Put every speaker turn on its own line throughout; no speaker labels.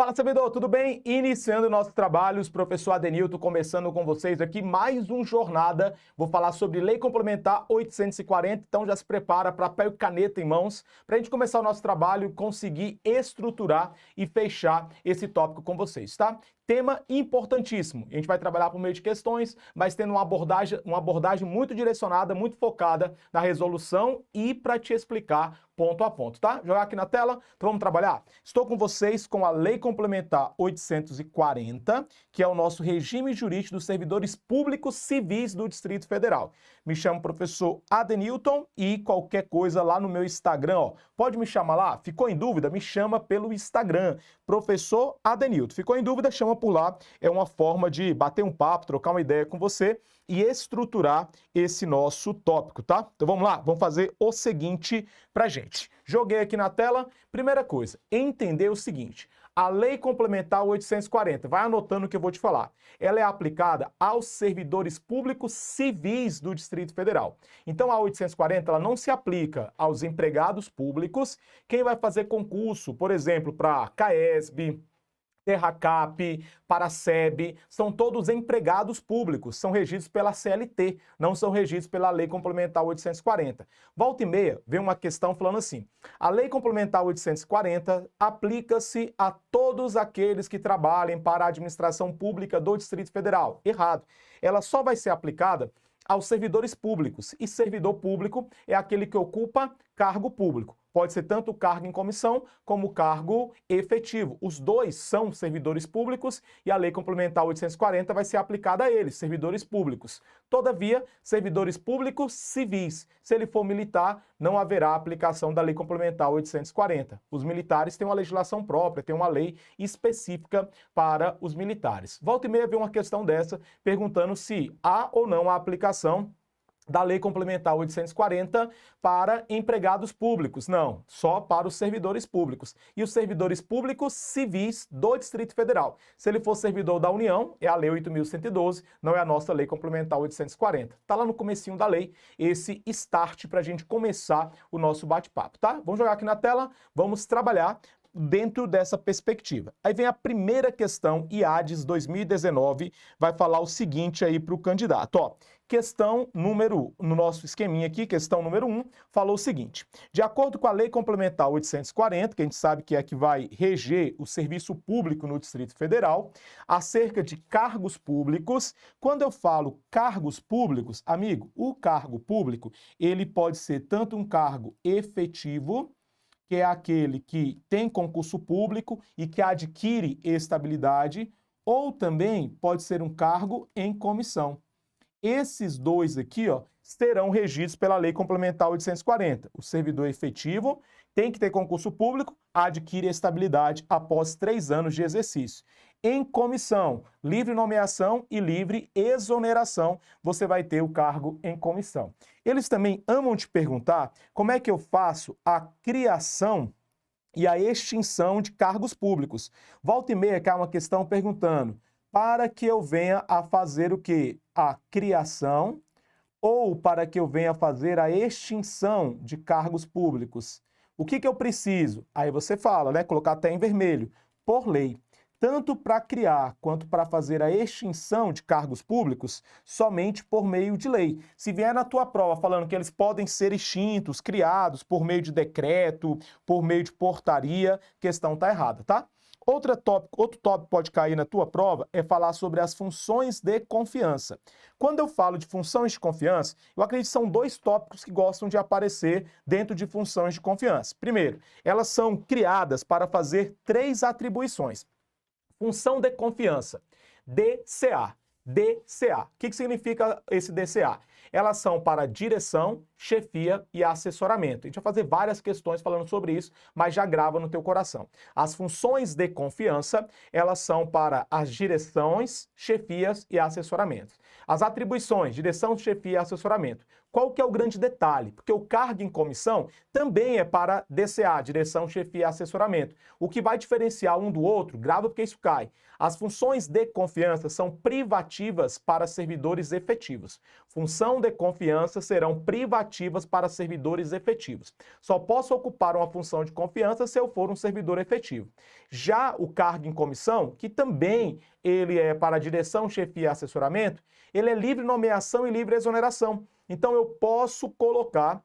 Fala, sabedor, tudo bem? Iniciando nossos trabalhos, professor Adenilton, começando com vocês aqui mais um Jornada. Vou falar sobre Lei Complementar 840, então já se prepara, papel e caneta em mãos, para a gente começar o nosso trabalho, conseguir estruturar e fechar esse tópico com vocês, tá? Tema importantíssimo. A gente vai trabalhar por meio de questões, mas tendo uma abordagem muito direcionada, muito focada na resolução e para te explicar ponto a ponto, tá? Jogar aqui na tela, então vamos trabalhar? Estou com vocês com a Lei Complementar 840, que é o nosso regime jurídico dos servidores públicos civis do Distrito Federal. Me chamo professor Adenilton e qualquer coisa lá no meu Instagram, ó, pode me chamar lá? Ficou em dúvida? Me chama pelo Instagram, professor Adenilton. Ficou em dúvida? Chama por lá. É uma forma de bater um papo, trocar uma ideia com você e estruturar esse nosso tópico, tá? Então vamos lá, vamos fazer o seguinte pra gente. Joguei aqui na tela. Primeira coisa, entender o seguinte: a Lei Complementar 840, vai anotando o que eu vou te falar. Ela é aplicada aos servidores públicos civis do Distrito Federal. Então a 840 ela não se aplica aos empregados públicos. Quem vai fazer concurso, por exemplo, para CAESB, Terracap, Paraceb, são todos empregados públicos, são regidos pela CLT, não são regidos pela Lei Complementar 840. Volta e meia, vem uma questão falando assim: a Lei Complementar 840 aplica-se a todos aqueles que trabalhem para a administração pública do Distrito Federal. Errado. Ela só vai ser aplicada aos servidores públicos, e servidor público é aquele que ocupa cargo público. Pode ser tanto cargo em comissão como cargo efetivo. Os dois são servidores públicos e a Lei Complementar 840 vai ser aplicada a eles, servidores públicos. Todavia, servidores públicos civis. Se ele for militar, não haverá aplicação da Lei Complementar 840. Os militares têm uma legislação própria, têm uma lei específica para os militares. Volta e meia vem uma questão dessa, perguntando se há ou não a aplicação da Lei Complementar 840 para empregados públicos. Não, só para os servidores públicos. E os servidores públicos civis do Distrito Federal. Se ele for servidor da União, é a Lei 8.112, não é a nossa Lei Complementar 840. Está lá no comecinho da lei, esse start para a gente começar o nosso bate-papo, tá? Vamos jogar aqui na tela, vamos trabalhar dentro dessa perspectiva. Aí vem a primeira questão, IADES 2019, vai falar o seguinte aí para o candidato, ó. Questão número, no nosso esqueminha aqui, questão número 1, falou o seguinte: de acordo com a Lei Complementar 840, que a gente sabe que é a que vai reger o serviço público no Distrito Federal, acerca de cargos públicos. Quando eu falo cargos públicos, amigo, o cargo público, ele pode ser tanto um cargo efetivo, que é aquele que tem concurso público e que adquire estabilidade, ou também pode ser um cargo em comissão. Esses dois aqui, ó, serão regidos pela Lei Complementar 840. O servidor efetivo tem que ter concurso público, adquire estabilidade após 3 anos de exercício. Em comissão, livre nomeação e livre exoneração, você vai ter o cargo em comissão. Eles também amam te perguntar como é que eu faço a criação e a extinção de cargos públicos. Volta e meia cai uma questão perguntando: para que eu venha a fazer o quê? A criação ou para que eu venha a fazer a extinção de cargos públicos? O que eu preciso? Aí você fala, né? Colocar até em vermelho. Por lei. Tanto para criar quanto para fazer a extinção de cargos públicos, somente por meio de lei. Se vier na tua prova falando que eles podem ser extintos, criados por meio de decreto, por meio de portaria, questão está errada, tá? Outro tópico pode cair na tua prova é falar sobre as funções de confiança. Quando eu falo de funções de confiança, eu acredito que são 2 tópicos que gostam de aparecer dentro de funções de confiança. Primeiro, elas são criadas para fazer 3 atribuições. Função de confiança, DCA. DCA. O que significa esse DCA? Elas são para direção, chefia e assessoramento. A gente vai fazer várias questões falando sobre isso, mas já grava no teu coração. As funções de confiança, elas são para as direções, chefias e assessoramentos. As atribuições, direção, chefia e assessoramento. Qual que é o grande detalhe? Porque o cargo em comissão também é para DCA, direção, chefia e assessoramento. O que vai diferenciar um do outro, grava porque isso cai. As funções de confiança são privativas privativas para servidores efetivos. Função de confiança serão privativas para servidores efetivos. Só posso ocupar uma função de confiança se eu for um servidor efetivo. Já o cargo em comissão, que também ele é para direção, chefia e assessoramento, ele é livre nomeação e livre exoneração. Então eu posso colocar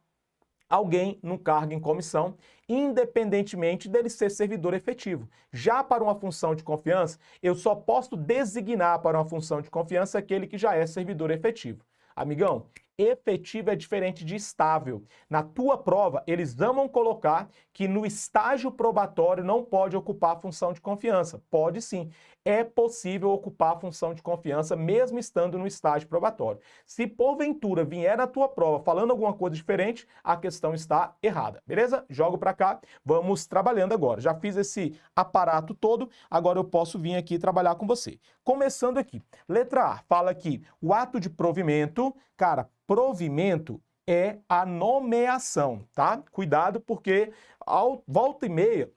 alguém no cargo em comissão, independentemente dele ser servidor efetivo. Já para uma função de confiança, eu só posso designar para uma função de confiança aquele que já é servidor efetivo. Amigão, efetivo é diferente de estável. Na tua prova, eles amam colocar que no estágio probatório não pode ocupar a função de confiança. Pode sim. É possível ocupar a função de confiança mesmo estando no estágio probatório. Se porventura vier na tua prova falando alguma coisa diferente, a questão está errada, beleza? Jogo para cá, vamos trabalhando agora. Já fiz esse aparato todo, agora eu posso vir aqui trabalhar com você. Começando aqui, letra A, fala aqui, o ato de provimento, cara, provimento é a nomeação, tá? Cuidado porque volta e meia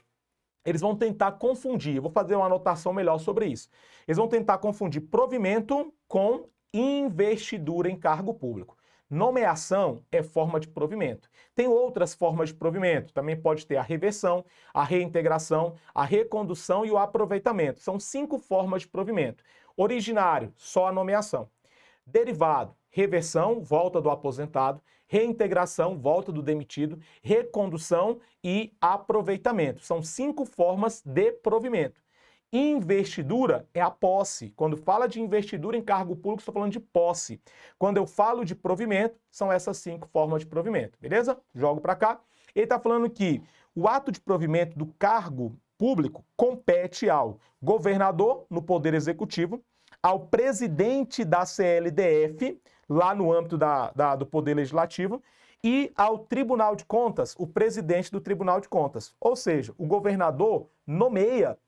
eles vão tentar confundir, eu vou fazer uma anotação melhor sobre isso. Eles vão tentar confundir provimento com investidura em cargo público. Nomeação é forma de provimento. Tem outras formas de provimento, também pode ter a reversão, a reintegração, a recondução e o aproveitamento. São 5 formas de provimento. Originário, só a nomeação. Derivado, reversão, volta do aposentado, reintegração, volta do demitido, recondução e aproveitamento. São 5 formas de provimento. Investidura é a posse. Quando fala de investidura em cargo público, estou falando de posse. Quando eu falo de provimento, são essas 5 formas de provimento, beleza? Jogo para cá. Ele está falando que o ato de provimento do cargo público compete ao governador, no Poder Executivo, ao presidente da CLDF, lá no âmbito do Poder Legislativo, e ao Tribunal de Contas, o presidente do Tribunal de Contas. Ou seja, o governador nomeia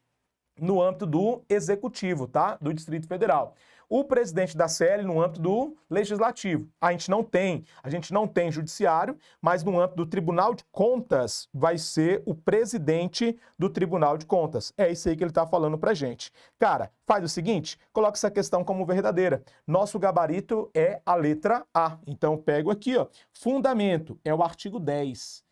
no âmbito do Executivo, tá? Do Distrito Federal. O presidente da CL no âmbito do Legislativo. A gente não tem judiciário, mas no âmbito do Tribunal de Contas vai ser o presidente do Tribunal de Contas. É isso aí que ele está falando pra gente. Cara, faz o seguinte, coloca essa questão como verdadeira. Nosso gabarito é a letra A. Então eu pego aqui, ó, fundamento, é o artigo 10.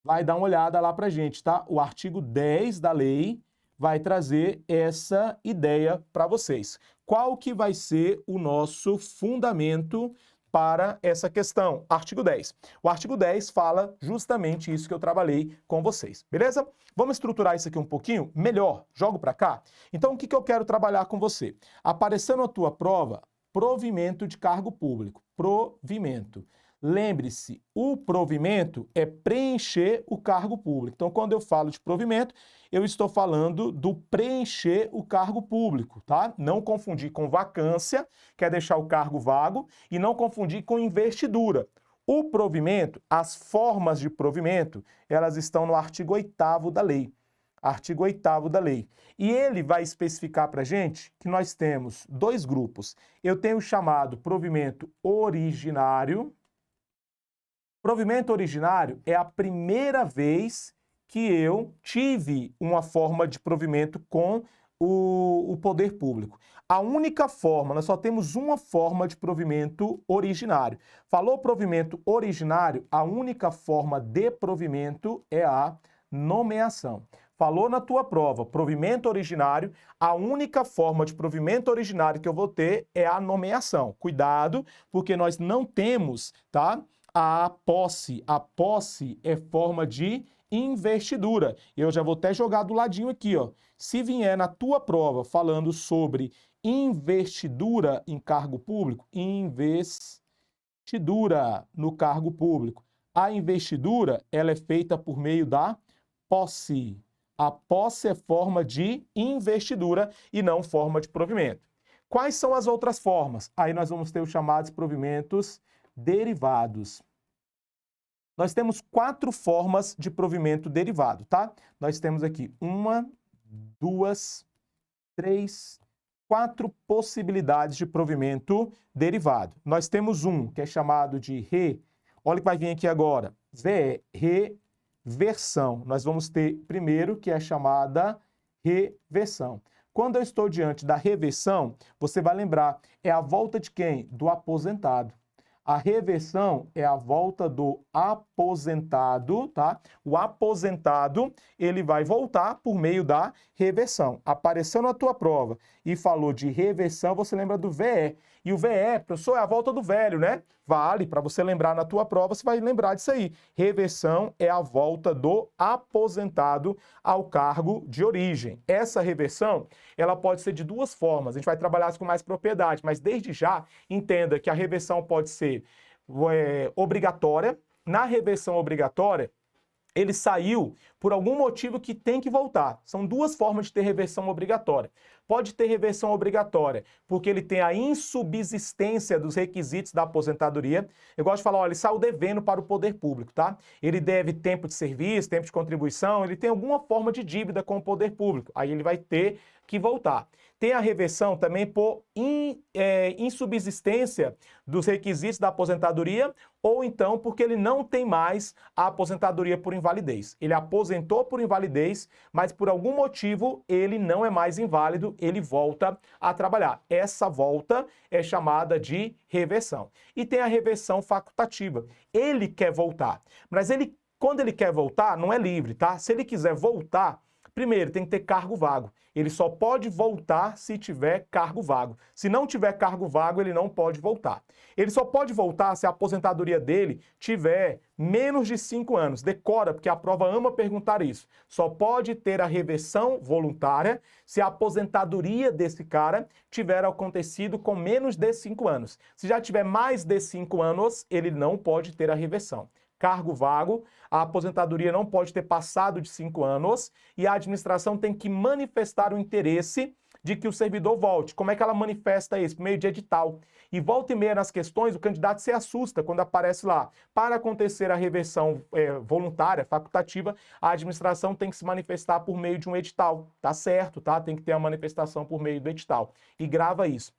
Vai dar uma olhada lá pra gente, tá? O artigo 10 da lei vai trazer essa ideia para vocês. Qual que vai ser o nosso fundamento para essa questão? Artigo 10. O artigo 10 fala justamente isso que eu trabalhei com vocês, beleza? Vamos estruturar isso aqui um pouquinho melhor. Jogo para cá? Então, o que eu quero trabalhar com você? Aparecendo na tua prova, provimento de cargo público. Provimento. Lembre-se, o provimento é preencher o cargo público. Então, quando eu falo de provimento, eu estou falando do preencher o cargo público, tá? Não confundir com vacância, que é deixar o cargo vago, e não confundir com investidura. O provimento, as formas de provimento, elas estão no artigo 8º da lei. Artigo 8º da lei. E ele vai especificar para a gente que nós temos 2 grupos. Eu tenho o chamado provimento originário. Provimento originário é a primeira vez que eu tive uma forma de provimento com o poder público. A única forma, nós só temos uma forma de provimento originário. Falou provimento originário, a única forma de provimento é a nomeação. Falou na tua prova, provimento originário, a única forma de provimento originário que eu vou ter é a nomeação. Cuidado, porque nós não temos, tá? A posse é forma de investidura. Eu já vou até jogar do ladinho aqui, ó. Se vier na tua prova falando sobre investidura em cargo público, investidura no cargo público. A investidura, ela é feita por meio da posse. A posse é forma de investidura e não forma de provimento. Quais são as outras formas? Aí nós vamos ter os chamados provimentos derivados. Nós temos 4 formas de provimento derivado, tá? Nós temos aqui 1, 2, 3, 4 possibilidades de provimento derivado. Nós temos um que é chamado de olha o que vai vir aqui agora, reversão. Nós vamos ter primeiro que é chamada reversão. Quando eu estou diante da reversão, você vai lembrar, é a volta de quem? Do aposentado. A reversão é a volta do aposentado, tá? O aposentado, ele vai voltar por meio da reversão. Apareceu na tua prova e falou de reversão, você lembra do VE. E o VE, professor, é a volta do velho, né? Vale, para você lembrar na tua prova, você vai lembrar disso aí. Reversão é a volta do aposentado ao cargo de origem. Essa reversão, ela pode ser de duas formas. A gente vai trabalhar isso com mais propriedade, mas desde já, entenda que a reversão pode ser obrigatória. Na reversão obrigatória, ele saiu por algum motivo que tem que voltar. São duas formas de ter reversão obrigatória. Pode ter reversão obrigatória porque ele tem a insubsistência dos requisitos da aposentadoria. Eu gosto de falar, olha, ele saiu devendo para o poder público, tá? Ele deve tempo de serviço, tempo de contribuição, ele tem alguma forma de dívida com o poder público. Aí ele vai ter que voltar. Tem a reversão também por insubsistência dos requisitos da aposentadoria ou então porque ele não tem mais a aposentadoria por invalidez. Ele aposentou por invalidez, mas por algum motivo ele não é mais inválido, ele volta a trabalhar. Essa volta é chamada de reversão. E tem a reversão facultativa. Ele quer voltar, mas quando ele quer voltar, não é livre, tá? Se ele quiser voltar, primeiro, tem que ter cargo vago. Ele só pode voltar se tiver cargo vago. Se não tiver cargo vago, ele não pode voltar. Ele só pode voltar se a aposentadoria dele tiver menos de 5 anos. Decora, porque a prova ama perguntar isso. Só pode ter a reversão voluntária se a aposentadoria desse cara tiver acontecido com menos de 5 anos. Se já tiver mais de 5 anos, ele não pode ter a reversão. Cargo vago, a aposentadoria não pode ter passado de 5 anos e a administração tem que manifestar o interesse de que o servidor volte. Como é que ela manifesta isso? Por meio de edital. E volta e meia nas questões, o candidato se assusta quando aparece lá. Para acontecer a reversão voluntária, facultativa, a administração tem que se manifestar por meio de um edital. Tá certo, tá? Tem que ter a manifestação por meio do edital. E grava isso.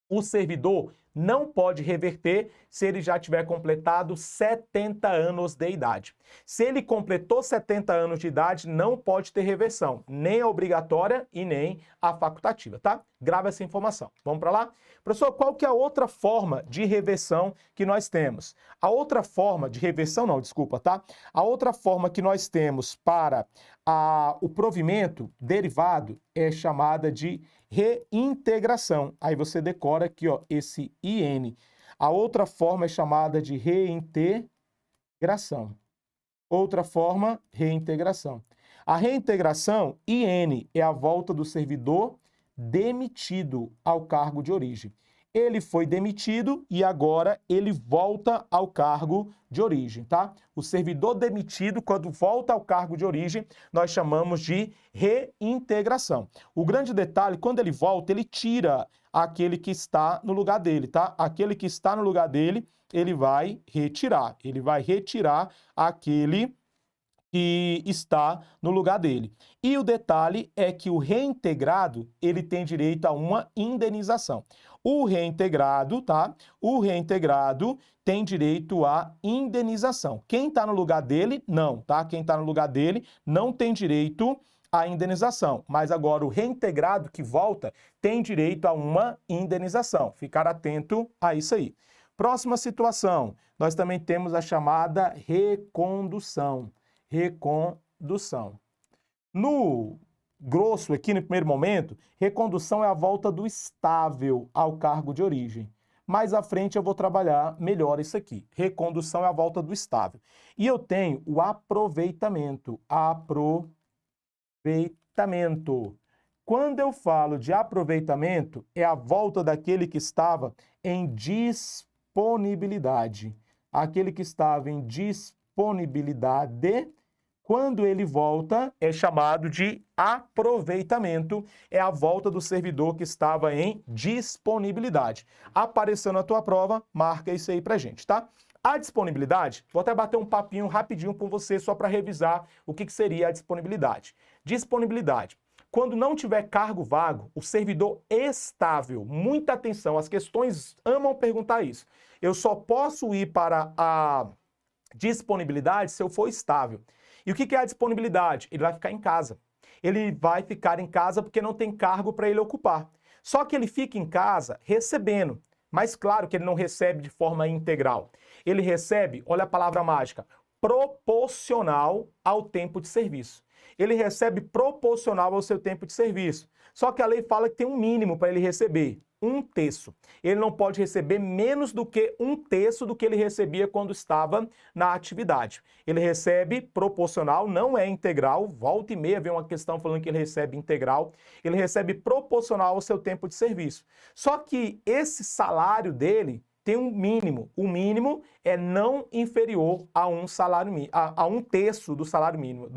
O servidor não pode reverter se ele já tiver completado 70 anos de idade. Se ele completou 70 anos de idade, não pode ter reversão, nem a obrigatória e nem a facultativa, tá? Grava essa informação. Vamos para lá? Professor, qual que é a outra forma de reversão que nós temos? A outra forma de reversão, não, desculpa, tá? A outra forma que nós temos para o provimento derivado é chamada de reintegração. Aí você decora aqui, ó, esse IN. A outra forma é chamada de reintegração. Outra forma, reintegração. A reintegração, IN, é a volta do servidor demitido ao cargo de origem. Ele foi demitido e agora ele volta ao cargo de origem, tá? O servidor demitido, quando volta ao cargo de origem, nós chamamos de reintegração. O grande detalhe, quando ele volta, ele tira aquele que está no lugar dele, tá? Aquele que está no lugar dele, ele vai retirar. Ele vai retirar aquele que está no lugar dele. E o detalhe é que o reintegrado, ele tem direito a uma indenização. O reintegrado, tá? O reintegrado tem direito à indenização. Quem está no lugar dele, não, tá? Quem está no lugar dele não tem direito à indenização. Mas agora o reintegrado que volta tem direito a uma indenização. Ficar atento a isso aí. Próxima situação, nós também temos a chamada recondução. Recondução. No grosso, aqui no primeiro momento, recondução é a volta do estável ao cargo de origem. Mais à frente eu vou trabalhar melhor isso aqui. Recondução é a volta do estável. E eu tenho o aproveitamento. Aproveitamento. Quando eu falo de aproveitamento, é a volta daquele que estava em disponibilidade. Aquele que estava em disponibilidade, quando ele volta, é chamado de aproveitamento, é a volta do servidor que estava em disponibilidade. Apareceu na tua prova, marca isso aí pra gente, tá? A disponibilidade, vou até bater um papinho rapidinho com você só para revisar o que seria a disponibilidade. Disponibilidade. Quando não tiver cargo vago, o servidor estável, muita atenção, as questões amam perguntar isso. Eu só posso ir para a disponibilidade se eu for estável. E o que é a disponibilidade? Ele vai ficar em casa. ele vai ficar em casa porque não tem cargo para ele ocupar. Só que ele fica em casa recebendo, mas claro que ele não recebe de forma integral. Ele recebe, olha a palavra mágica, proporcional ao tempo de serviço. Ele recebe proporcional ao seu tempo de serviço. Só que a lei fala que tem um mínimo para ele receber, 1/3. Ele não pode receber menos do que 1/3 do que ele recebia quando estava na atividade. Ele recebe proporcional, não é integral. Volta e meia vem uma questão falando que ele recebe integral. Ele recebe proporcional ao seu tempo de serviço. Só que esse salário dele tem um mínimo. O mínimo é não inferior a um salário mínimo, a 1/3 do salário mínimo,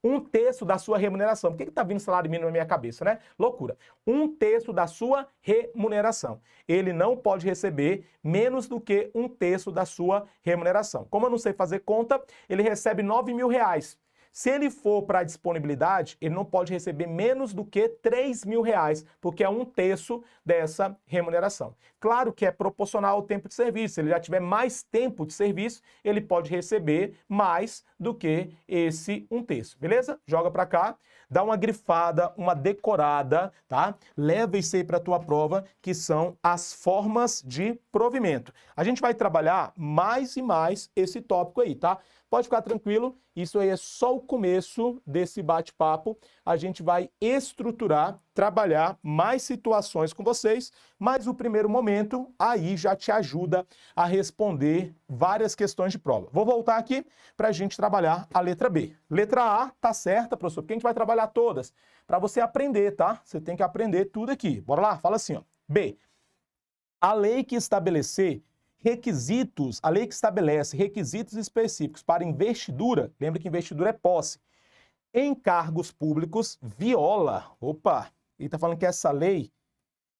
1/3 da sua remuneração. Por que está vindo salário mínimo na minha cabeça, né? Loucura. 1/3 da sua remuneração. Ele não pode receber menos do que 1/3 da sua remuneração. Como eu não sei fazer conta, ele recebe R$ 9.000. Se ele for para a disponibilidade, ele não pode receber menos do que R$ 3.000, porque é 1/3 dessa remuneração. Claro que é proporcional ao tempo de serviço. Se ele já tiver mais tempo de serviço, ele pode receber mais do que esse 1/3, beleza? Joga para cá, dá uma grifada, uma decorada, tá? Leva isso aí para a tua prova, que são as formas de provimento. A gente vai trabalhar mais e mais esse tópico aí, tá? Pode ficar tranquilo, isso aí é só o começo desse bate-papo. A gente vai estruturar, trabalhar mais situações com vocês, mas o primeiro momento aí já te ajuda a responder várias questões de prova. Vou voltar aqui para a gente trabalhar a letra B. Letra A tá certa, professor, porque a gente vai trabalhar todas para você aprender, tá? Você tem que aprender tudo aqui. Bora lá? Fala assim, ó. B. A lei que estabelece requisitos específicos para investidura, lembra que investidura é posse, em cargos públicos, viola, ele está falando que essa lei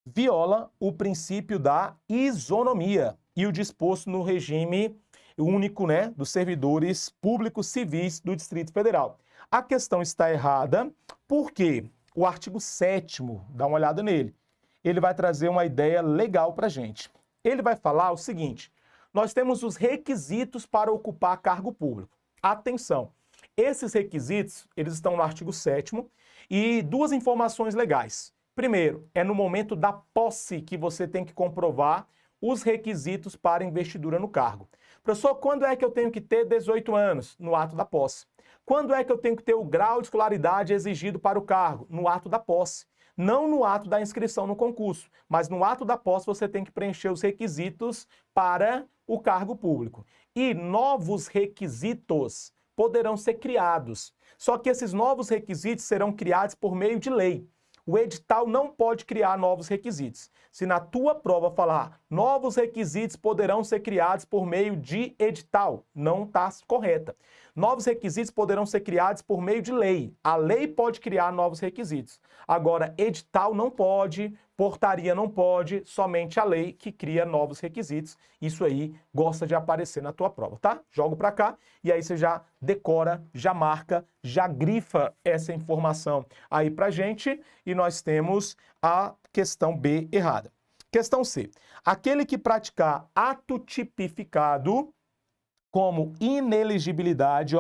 viola o princípio da isonomia e o disposto no regime único, né, dos servidores públicos civis do Distrito Federal. A questão está errada porque o artigo 7º, dá uma olhada nele, ele vai trazer uma ideia legal para a gente. Ele vai falar o seguinte: nós temos os requisitos para ocupar cargo público. Atenção, esses requisitos, eles estão no artigo 7º e duas informações legais. Primeiro, é no momento da posse que você tem que comprovar os requisitos para investidura no cargo. Professor, quando é que eu tenho que ter 18 anos? No ato da posse. Quando é que eu tenho que ter o grau de escolaridade exigido para o cargo? No ato da posse. Não no ato da inscrição no concurso, mas no ato da posse você tem que preencher os requisitos para o cargo público. E novos requisitos poderão ser criados. Só que esses novos requisitos serão criados por meio de lei. O edital não pode criar novos requisitos. Se na tua prova falar novos requisitos poderão ser criados por meio de edital, não está correta. Novos requisitos poderão ser criados por meio de lei. A lei pode criar novos requisitos. Agora, edital não pode, portaria não pode, somente a lei que cria novos requisitos. Isso aí gosta de aparecer na tua prova, tá? Jogo para cá e aí você já decora, já marca, já grifa essa informação aí pra gente e nós temos a questão B errada. Questão C. Aquele que praticar ato tipificado como inelegibilidade,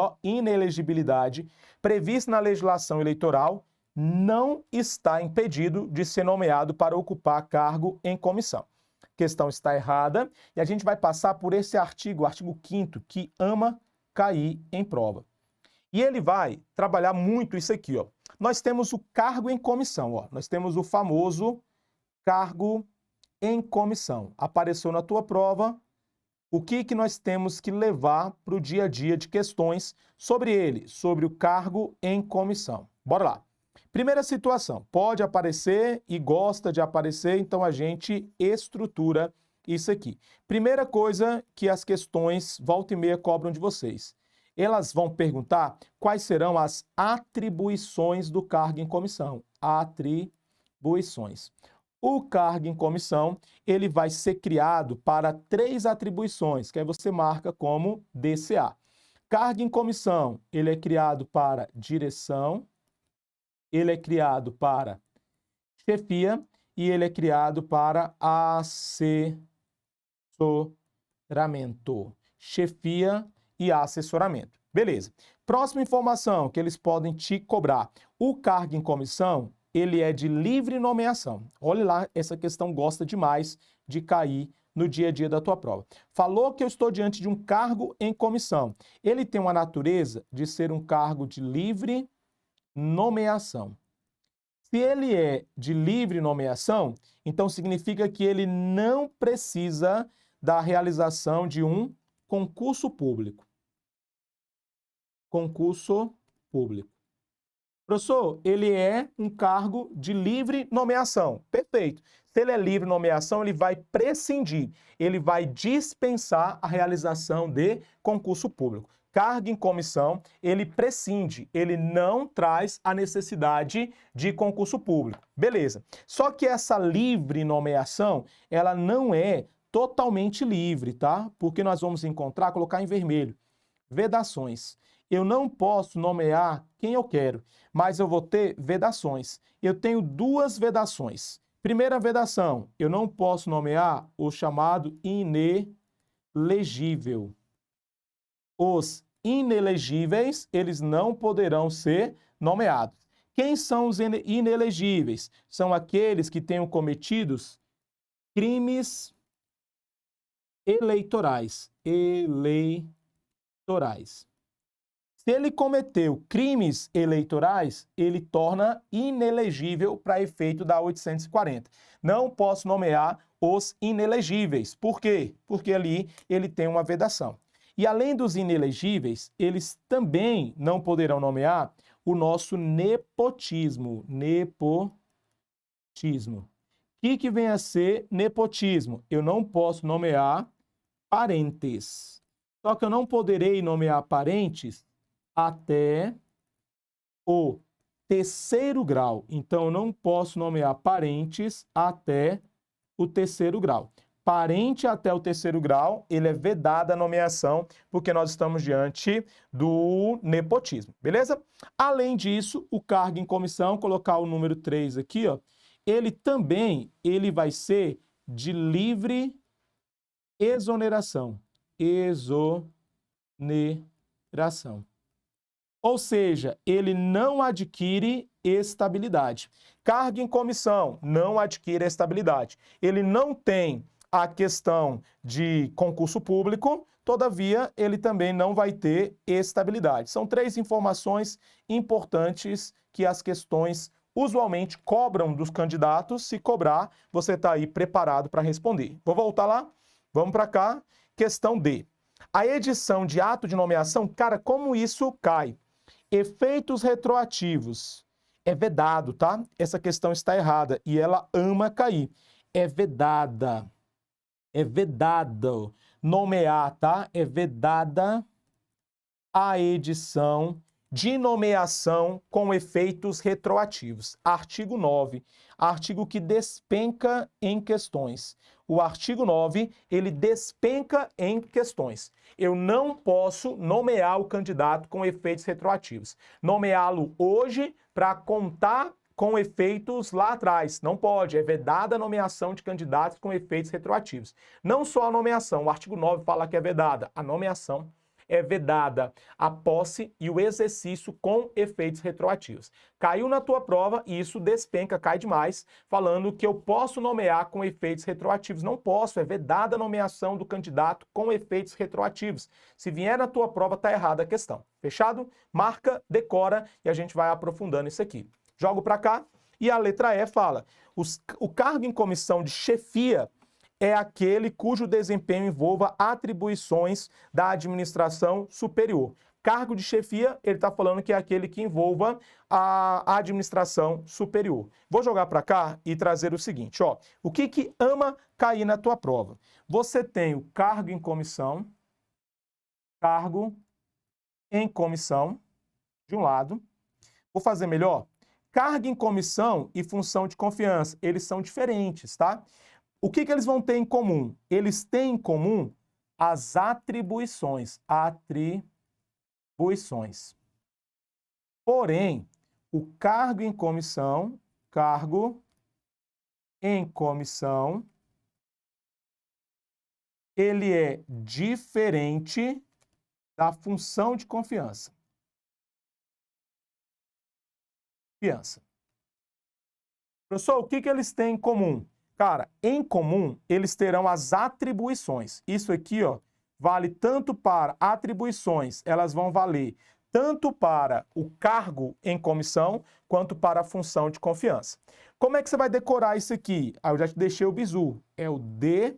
previsto na legislação eleitoral, não está impedido de ser nomeado para ocupar cargo em comissão. Questão está errada e a gente vai passar por esse artigo, o artigo 5º, que ama cair em prova. E ele vai trabalhar muito isso aqui, ó. Nós temos o cargo em comissão, ó. Nós temos o famoso cargo em comissão. Apareceu na tua prova. O que nós temos que levar para o dia a dia de questões sobre ele, sobre o cargo em comissão. Bora lá. Primeira situação, pode aparecer e gosta de aparecer, então a gente estrutura isso aqui. Primeira coisa que as questões volta e meia cobram de vocês. Elas vão perguntar quais serão as atribuições do cargo em comissão. Atribuições. O cargo em comissão, ele vai ser criado para 3 atribuições, que aí você marca como DCA. Cargo em comissão, ele é criado para direção, ele é criado para chefia e ele é criado para assessoramento. Chefia e assessoramento. Beleza. Próxima informação que eles podem te cobrar. O cargo em comissão, ele é de livre nomeação. Olha lá, essa questão gosta demais de cair no dia a dia da tua prova. Falou que eu estou diante de um cargo em comissão. Ele tem uma natureza de ser um cargo de livre nomeação. Se ele é de livre nomeação, então significa que ele não precisa da realização de um concurso público. Concurso público. Professor, ele é um cargo de livre nomeação. Perfeito. Se ele é livre nomeação, ele vai prescindir, ele vai dispensar a realização de concurso público. Cargo em comissão, ele prescinde, ele não traz a necessidade de concurso público. Beleza. Só que essa livre nomeação, ela não é totalmente livre, tá? Porque nós vamos encontrar, colocar em vermelho, vedações. Eu não posso nomear quem eu quero, mas eu vou ter vedações. Eu tenho duas vedações. Primeira vedação, eu não posso nomear o chamado inelegível. Os inelegíveis, eles não poderão ser nomeados. Quem são os inelegíveis? São aqueles que tenham cometidos crimes eleitorais. Se ele cometeu crimes eleitorais, ele torna inelegível para efeito da 840. Não posso nomear os inelegíveis. Por quê? Porque ali ele tem uma vedação. E além dos inelegíveis, eles também não poderão nomear o nosso nepotismo. Nepotismo. O que vem a ser nepotismo? Eu não posso nomear parentes. Só que eu não poderei nomear parentes até o terceiro grau. Então, eu não posso nomear parentes até o terceiro grau. Parente até o terceiro grau, ele é vedada a nomeação, porque nós estamos diante do nepotismo, beleza? Além disso, o cargo em comissão, colocar o número 3 aqui, ó, ele também vai ser de livre exoneração. Exoneração. Ou seja, ele não adquire estabilidade. Cargo em comissão não adquire estabilidade. Ele não tem a questão de concurso público, todavia, ele também não vai ter estabilidade. São três informações importantes que as questões usualmente cobram dos candidatos. Se cobrar, você está aí preparado para responder. Vou voltar lá? Vamos para cá. Questão D. A edição de ato de nomeação, cara, como isso cai? Efeitos retroativos. É vedado, tá? Essa questão está errada e ela ama cair. É vedada. É vedado nomear, tá? É vedada a edição de nomeação com efeitos retroativos. Artigo 9, artigo que despenca em questões. O artigo 9, ele despenca em questões. Eu não posso nomear o candidato com efeitos retroativos. Nomeá-lo hoje para contar com efeitos lá atrás. Não pode, é vedada a nomeação de candidatos com efeitos retroativos. Não só a nomeação, o artigo 9 fala que é vedada. A nomeação é vedada a posse e o exercício com efeitos retroativos. Caiu na tua prova e isso despenca, cai demais, falando que eu posso nomear com efeitos retroativos. Não posso, é vedada a nomeação do candidato com efeitos retroativos. Se vier na tua prova, tá errada a questão. Fechado? Marca, decora e a gente vai aprofundando isso aqui. Jogo para cá e a letra E fala: o cargo em comissão de chefia é aquele cujo desempenho envolva atribuições da administração superior. Cargo de chefia, ele está falando que é aquele que envolva a administração superior. Vou jogar para cá e trazer o seguinte, ó. O que ama cair na tua prova? Você tem o cargo em comissão, de um lado. Vou fazer melhor. Cargo em comissão e função de confiança, eles são diferentes, tá? O que eles vão ter em comum? Eles têm em comum as atribuições. Porém, o cargo em comissão, ele é diferente da função de confiança. confiança. Professor, o que eles têm em comum? Cara, em comum, eles terão as atribuições. Isso aqui, ó, vale tanto para atribuições, elas vão valer tanto para o cargo em comissão, quanto para a função de confiança. Como é que você vai decorar isso aqui? Ah, eu já te deixei o bizu. É o DCA.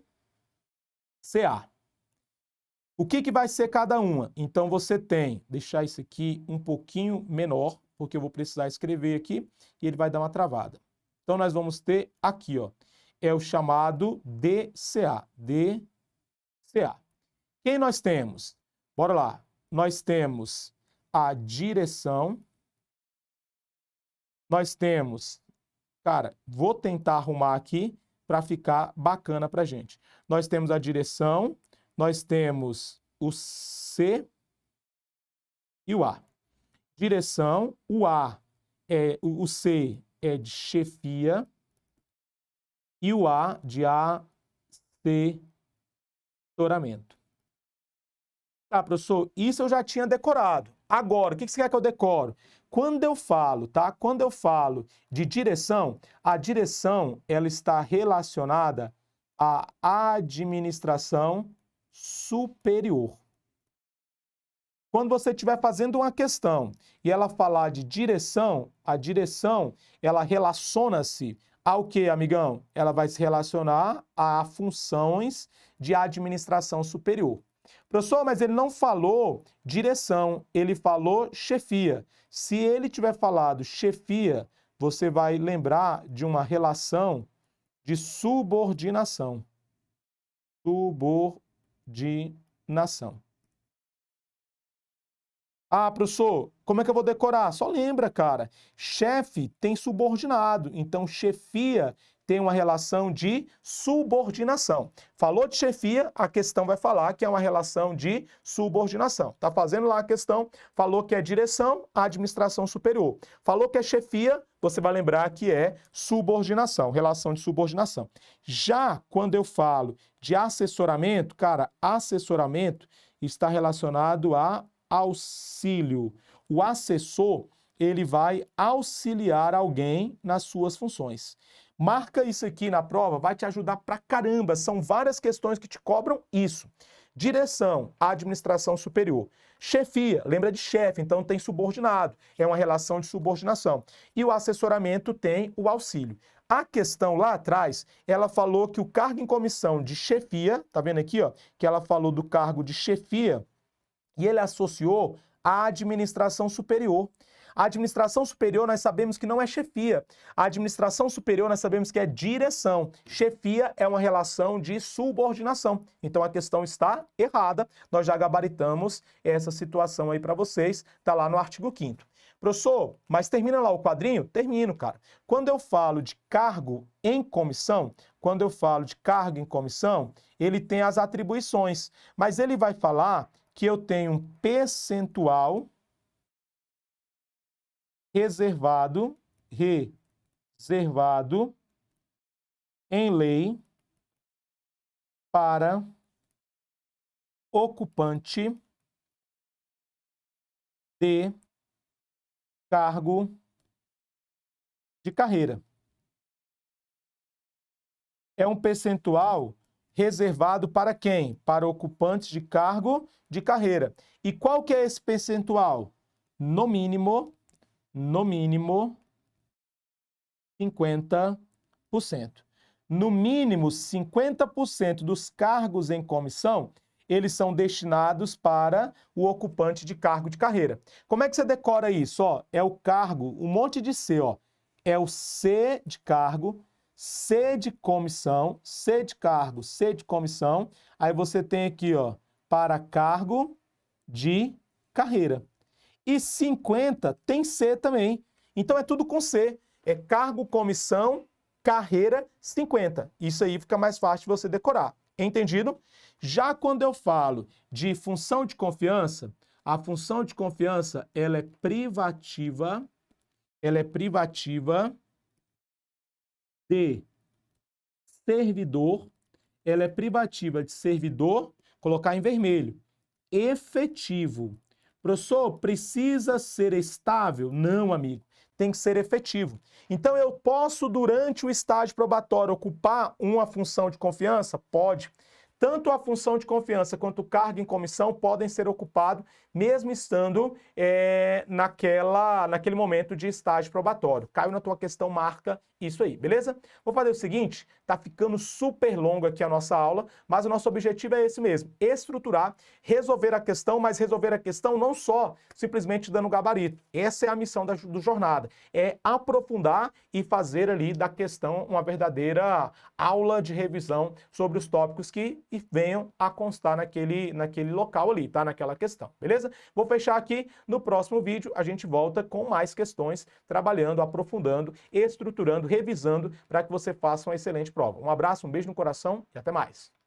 O que vai ser cada uma? Então, você tem, deixar isso aqui um pouquinho menor, porque eu vou precisar escrever aqui, e ele vai dar uma travada. Então, nós vamos ter aqui, ó, é o chamado DCA. DCA. Quem nós temos? Bora lá. Nós temos a direção. Nós temos, cara, vou tentar arrumar aqui para ficar bacana para gente. Nós temos a direção, nós temos o C e o A. Direção, o A é o C é de chefia e o A de assessoramento. Tá, professor, isso eu já tinha decorado. Agora, o que você quer que eu decoro? Quando eu falo, tá? Quando eu falo de direção, a direção, ela está relacionada à administração superior. Quando você estiver fazendo uma questão e ela falar de direção, a direção, ela relaciona-se ao que, amigão? Ela vai se relacionar a funções de administração superior. Professor, mas ele não falou direção, ele falou chefia. Se ele tiver falado chefia, você vai lembrar de uma relação de subordinação. Subordinação. Ah, professor, como é que eu vou decorar? Só lembra, cara. Chefe tem subordinado, então chefia tem uma relação de subordinação. Falou de chefia, a questão vai falar que é uma relação de subordinação. Tá fazendo lá a questão, falou que é direção, administração superior. Falou que é chefia, você vai lembrar que é subordinação, relação de subordinação. Já quando eu falo de assessoramento, cara, assessoramento está relacionado a auxílio. O assessor, ele vai auxiliar alguém nas suas funções. Marca isso aqui na prova, vai te ajudar pra caramba. São várias questões que te cobram isso. Direção, administração superior. Chefia, lembra de chefe, então tem subordinado. É uma relação de subordinação. E o assessoramento tem o auxílio. A questão lá atrás, ela falou que o cargo em comissão de chefia, tá vendo aqui, ó, que ela falou do cargo de chefia, e ele associou à administração superior. A administração superior nós sabemos que não é chefia. A administração superior nós sabemos que é direção. Chefia é uma relação de subordinação. Então a questão está errada. Nós já gabaritamos essa situação aí para vocês. Está lá no artigo 5º. Professor, mas termina lá o quadrinho? Termino, cara. Quando eu falo de cargo em comissão, ele tem as atribuições. Mas ele vai falar que eu tenho um percentual reservado em lei para ocupante de cargo de carreira. É um percentual reservado para quem? Para ocupantes de cargo de carreira. E qual que é esse percentual? No mínimo 50%. No mínimo 50% dos cargos em comissão, eles são destinados para o ocupante de cargo de carreira. Como é que você decora isso? Ó, é o cargo, um monte de C, ó. É o C de cargo, C de comissão, C de cargo, C de comissão. Aí você tem aqui, ó, para cargo de carreira. E 50 tem C também. Então é tudo com C. É cargo, comissão, carreira, 50. Isso aí fica mais fácil de você decorar. Entendido? Já quando eu falo de função de confiança, a função de confiança, ela é privativa de servidor, ela é privativa de servidor, colocar em vermelho, efetivo. Professor, precisa ser estável? Não, amigo. tem que ser efetivo. Então, eu posso, durante o estágio probatório, ocupar uma função de confiança? Pode. Tanto a função de confiança quanto o cargo em comissão podem ser ocupados, mesmo estando naquele momento de estágio probatório. Caiu na tua questão, marca isso aí, beleza? Vou fazer o seguinte, tá ficando super longo aqui a nossa aula, mas o nosso objetivo é esse mesmo, estruturar, resolver a questão, mas resolver a questão não só simplesmente dando gabarito. Essa é a missão do Jornada, é aprofundar e fazer ali da questão uma verdadeira aula de revisão sobre os tópicos que venham a constar naquele local ali, tá? Naquela questão, beleza? Vou fechar aqui, no próximo vídeo a gente volta com mais questões, trabalhando, aprofundando, estruturando, revisando, para que você faça uma excelente prova. Um abraço, um beijo no coração e até mais.